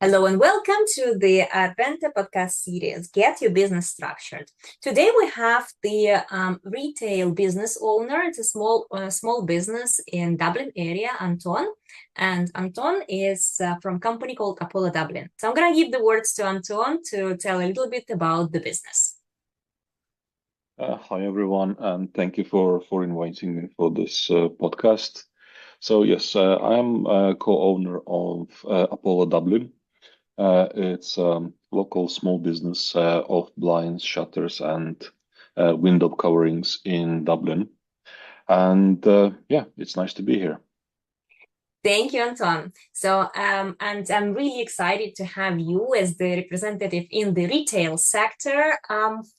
Hello and welcome to the Reinvent podcast series, Get Your Business Structured. Today we have the retail business owner. It's a small business in Dublin area, Anton. And Anton is from a company called Apollo Dublin. So I'm going to give the words to Anton to tell a little bit about the business. Hi, everyone, and thank you for inviting me for this podcast. So yes, I am a co-owner of Apollo Dublin. It's a local small business of blinds, shutters, and window coverings in Dublin. And yeah, it's nice to be here. Thank you, Anton. So, and I'm really excited to have you as the representative in the retail sector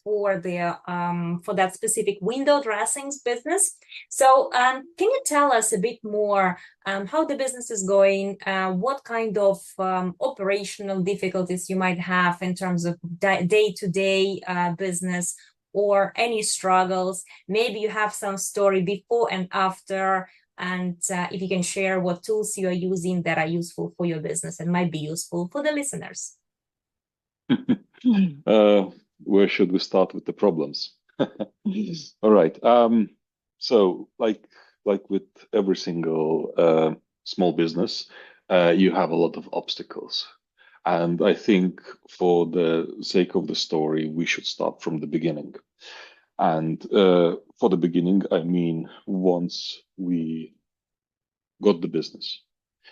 for that specific window dressings business. So, can you tell us a bit more how the business is going? What kind of operational difficulties you might have in terms of day-to-day business, or any struggles? Maybe you have some story before and after. And if you can share what tools you are using that are useful for your business and might be useful for the listeners. Where should we start with the problems? All right. So like with every single small business, you have a lot of obstacles. And I think for the sake of the story, we should start from the beginning. And for the beginning, I mean, once we got the business.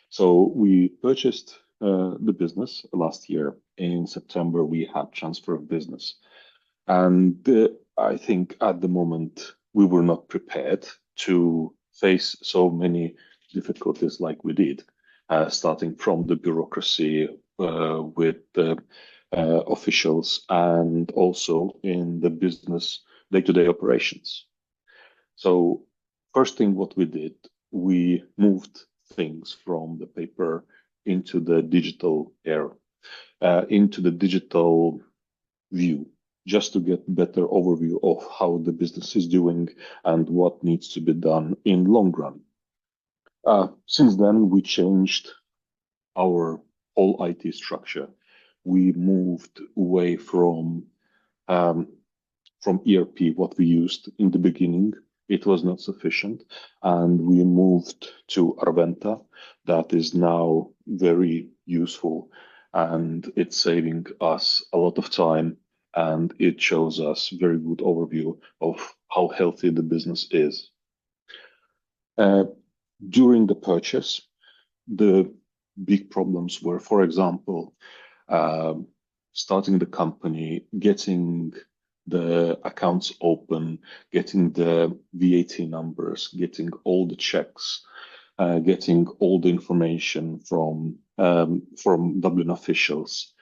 So we purchased the business last year. In September, we had transfer of business. And I think at the moment, we were not prepared to face so many difficulties like we did, starting from the bureaucracy with the officials and also in the business day-to-day operations. So first thing what we did, we moved things from the paper into the digital era, into the digital view, just to get better overview of how the business is doing and what needs to be done in long run. Since then, we changed our whole IT structure. We moved away from ERP, what we used in the beginning. It was not sufficient, and we moved to Reinvent. That is now very useful, and it's saving us a lot of time, and it shows us very good overview of how healthy the business is. During the purchase, the big problems were, for example, starting the company, getting the accounts open, getting the VAT numbers, getting all the checks, getting all the information from Dublin officials,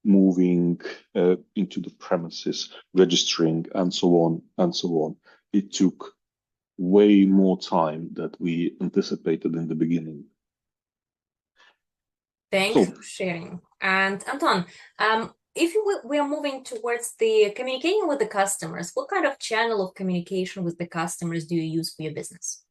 moving into the premises, registering, and so on and so on. It took way more time than we anticipated in the beginning. Thanks for sharing. And Anton, if we are moving towards the communicating with the customers, what kind of channel of communication with the customers do you use for your business?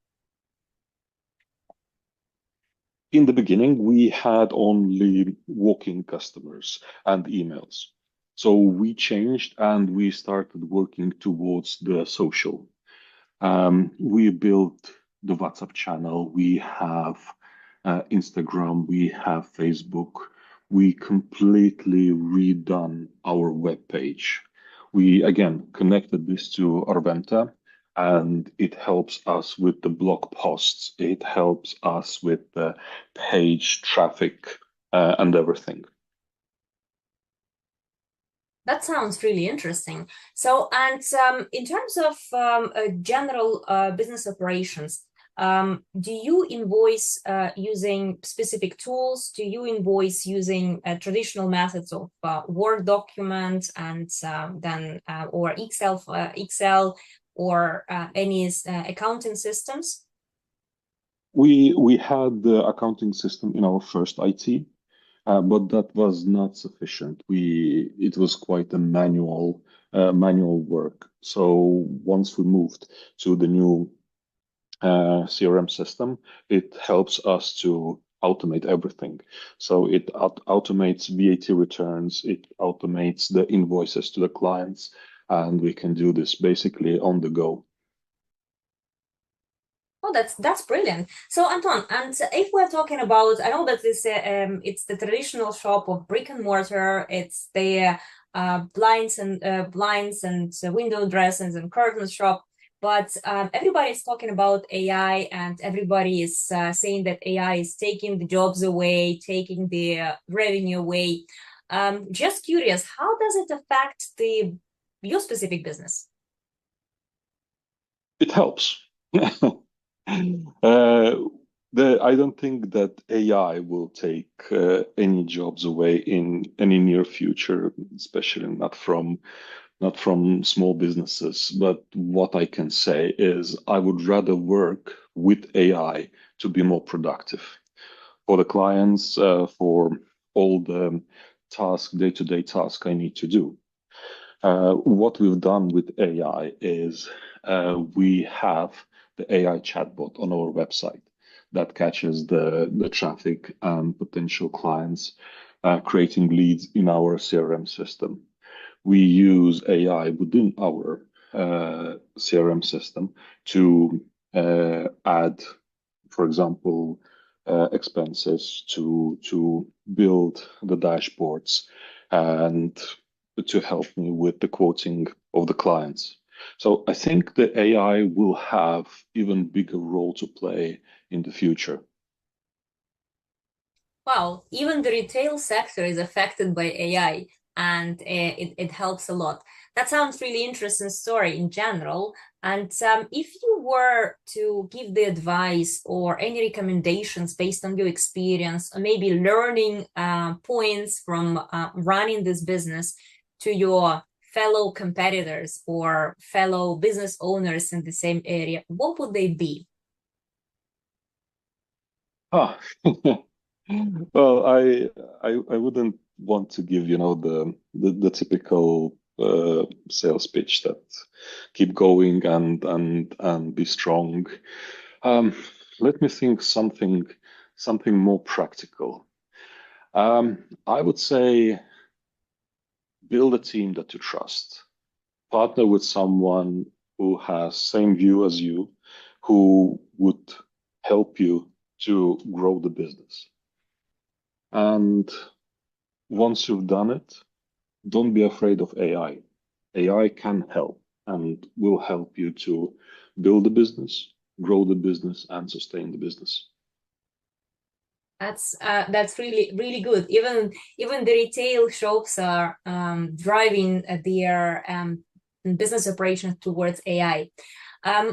In the beginning, we had only walk-in customers and emails. So we changed and we started working towards the social. We built the WhatsApp channel. We have Instagram. We have Facebook. We completely redone our web page. We again connected this to Reinvent, and it helps us with the blog posts. It helps us with the page traffic and everything. That sounds really interesting. So, and in terms of general business operations, do you invoice using specific tools? Do you invoice using traditional methods of Word documents and then or Excel or any accounting systems? We had the accounting system in our first IT, but that was not sufficient. It was quite a manual work. So once we moved to the new CRM system, it helps us to automate everything. So it automates VAT returns, it automates the invoices to the clients, and we can do this basically on the go. Oh, that's brilliant. So, Anton, and if we're talking about, I know that this it's the traditional shop of brick and mortar. It's the blinds and window dressings and curtains shop. But everybody's talking about AI, and everybody is saying that AI is taking the jobs away, taking the revenue away. Just curious, how does it affect the your specific business? It helps. I don't think that AI will take any jobs away in any near future, especially not from small businesses. But what I can say is I would rather work with AI to be more productive for the clients, for all the day-to-day tasks I need to do. What we've done with AI is we have the AI chatbot on our website that catches the traffic and potential clients, creating leads in our CRM system. We use AI within our CRM system to add, for example, expenses to build the dashboards and to help me with the quoting of the clients. So I think the AI will have even bigger role to play in the future. Wow, even the retail sector is affected by AI, and it helps a lot. That sounds really interesting story in general. And if you were to give the advice or any recommendations based on your experience, or maybe learning points from running this business to your fellow competitors or fellow business owners in the same area, what would they be? Ah, well, I wouldn't want to give, the typical sales pitch that keep going and be strong. Um, Let me think something more practical. I would say build a team that you trust. Partner with someone who has same view as you, who would help you to grow the business. And once you've done it, don't be afraid of AI. AI can help and will help you to build the business, grow the business, and sustain the business. That's really good. Even the retail shops are driving their business operations towards AI.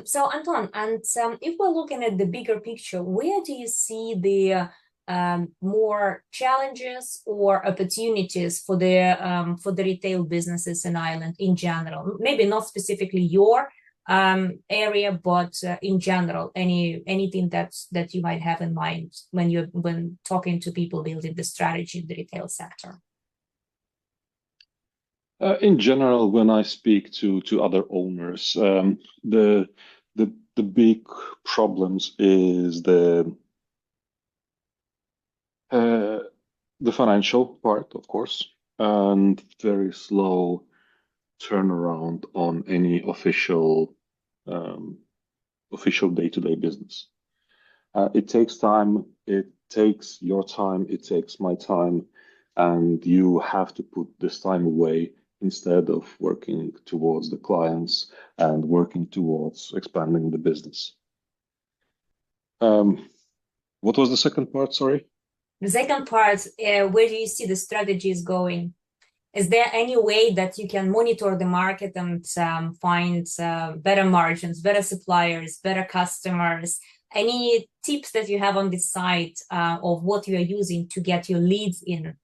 So Anton, and if we're looking at the bigger picture, where do you see the more challenges or opportunities for the retail businesses in Ireland in general? Maybe not specifically your area, but in general, anything that you might have in mind when talking to people building the strategy in the retail sector. In general, when I speak to other owners, the big problems is uh, the financial part, of course, and very slow turnaround on any um, official day-to-day business. It takes time. It takes your time. It takes my time, and you have to put this time away instead of working towards the clients and working towards expanding the business. Um, what was the second part? Sorry. The second part, where do you see the strategies going? Is there any way that you can monitor the market and find better margins, better suppliers, better customers? Any tips that you have on this side of what you are using to get your leads in?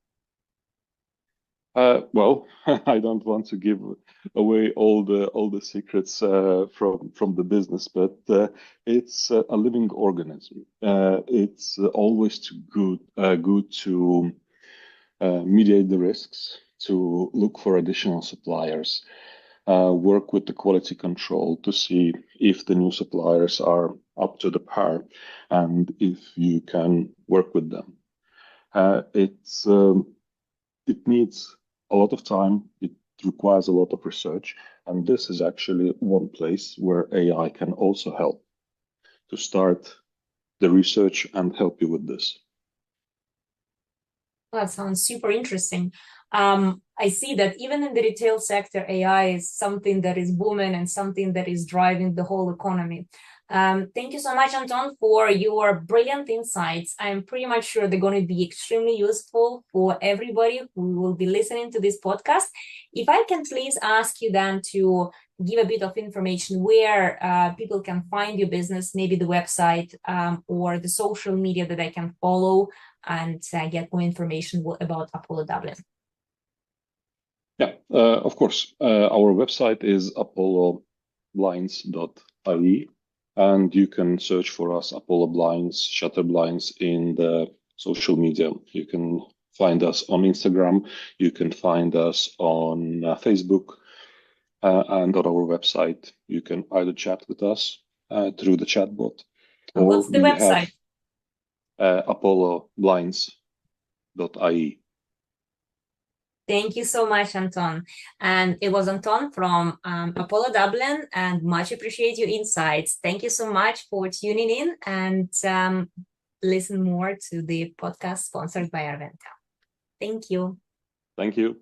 Well, I don't want to give away all the secrets from the business, but it's a living organism. It's always good to mediate the risks, to look for additional suppliers, work with the quality control to see if the new suppliers are up to the par, and if you can work with them. It needs a lot of time. It requires a lot of research, and this is actually one place where AI can also help to start the research and help you with this. That sounds super interesting. I see that even in the retail sector, AI is something that is booming and something that is driving the whole economy. Thank you so much, Anton, for your brilliant insights. I'm pretty much sure they're going to be extremely useful for everybody who will be listening to this podcast. If I can please ask you then to give a bit of information where people can find your business, maybe the website or the social media that I can follow and get more information about Apollo Dublin. Yeah, of course. Our website is apolloblinds.ie, and you can search for us, Apollo Blinds, Shutter Blinds, in the social media. You can find us on Instagram. You can find us on Facebook, and on our website. You can either chat with us through the chatbot, And or what's the we website? have apolloblinds.ie. Thank you so much, Anton. And it was Anton from Apollo Dublin, and much appreciate your insights. Thank you so much for tuning in and listen more to the podcast sponsored by Reinvent. Thank you. Thank you.